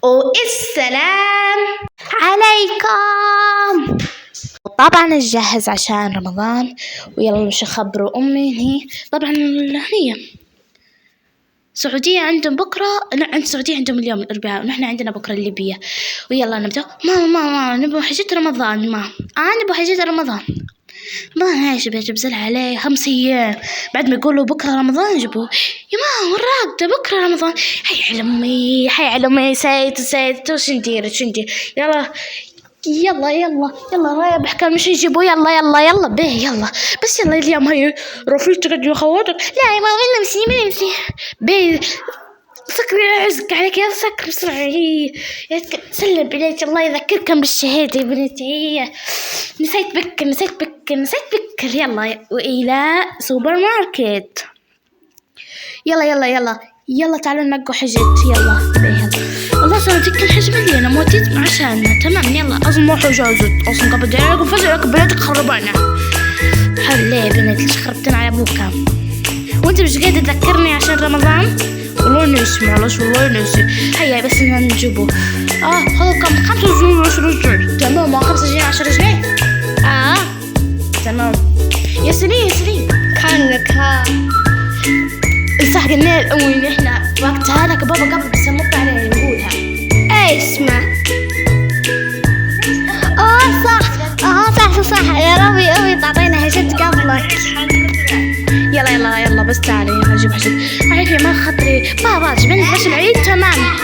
والسلام عليكم. طبعا نجهز عشان رمضان، ويلا مش أخبروا أمي هي طبعا هي السعودية عندهم بكرة، لا عند السعودية عندهم اليوم الأربعاء ونحن عندنا بكرة الليبية. ويلا نبدأ. ماما نبغى حاجة رمضان. نبغى حاجة رمضان. ما هاي بزل عليه 5 أيام بعد ما يقولوا بكرة رمضان جبوا يا ماما وراك ده بكرة رمضان. هاي على أمي سيد وش ندير يلا رايح بحكام مش يجيبوا يلا به يلا بس يلا اليوم هاي رفيقتك يا خواتك. لا يا ماما نمسي به سكري عزك عليك يا سكر بسرعة. سلم بنيتي الله يذكركم بالشهادة يا بنيتي. نسيت بكر يلا وإلى سوبر ماركت. يلا تعالوا ننقوا حاجات يلا والله صارت كل حاجة مليانة موتيت عشاننا تمام. يلا أظن روحوا جازت أصلا قبل دقيقة وفجأة بناتك خربانة. حلو يا بنات ليش خربتنا على أبوكا وأنت مش قاعدة تذكرني عشان رمضان؟ والله نسي معلش والله نسي. هيا بس نجيبه. هذا كم 25 جنيه تمام. 25 جنيه تمام. يا سليم كانك صح قلنا الأمي نحنا وقتها لك بابا قبل بس مط عليه نقولها. اسمع صح يا ربي أمي تعطينا هشت قبلك. يلا بس تعالي يلا نجيب حاجة. عارفة ما خطري بابا جبنا بس العيد تمام.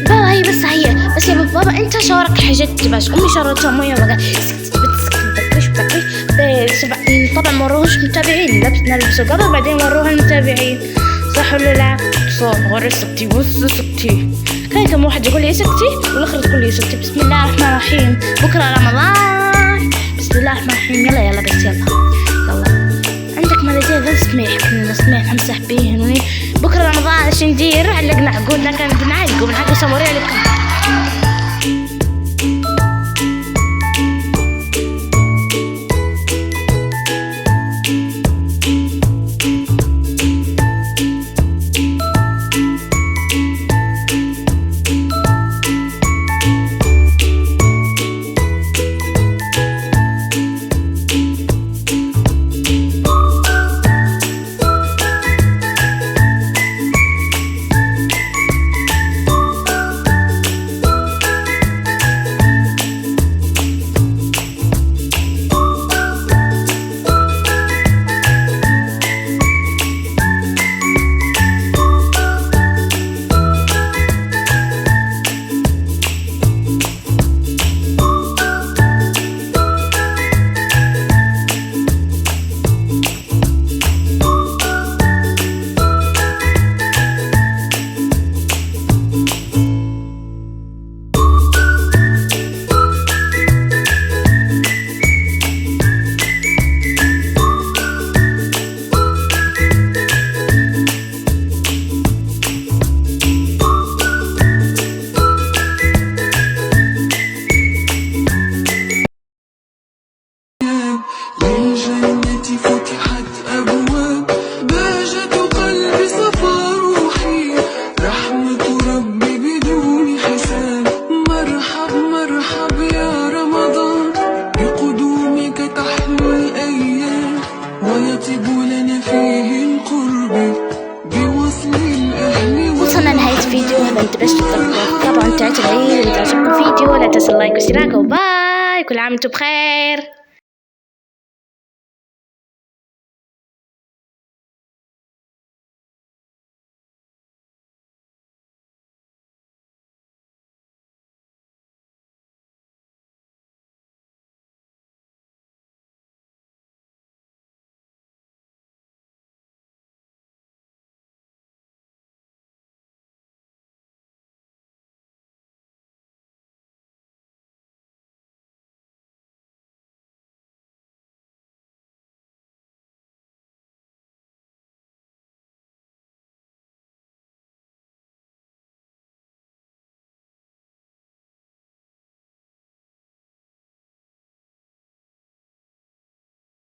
بابا هي بس يا بابا انت شاورك حاجات باش امي شاورتها مويه وقال طبعا وروهش متابعين نلبسوا قبل بعدين وروها المتابعين صح ولا لا؟ صح. غير سكتي كان كم واحد يقول لي سكتي والاخر تقول لي سكتي. بسم الله الرحمن الرحيم بكره رمضان. بسم الله الرحمن الرحيم. يلا بس يلا عندك مالتين نسميح نمسح بيهن بكره رمضان. ايش ندير؟ علقنا عقولنا كان بنعلقوا سموري عليكم. وصلنا لنهاية الفيديو. هذا انتبهت طبعا تعجب العيد. إذا عجبكم الفيديو لا تنسوا اللايك والاشتراك وباي. كل عام وانتم بخير.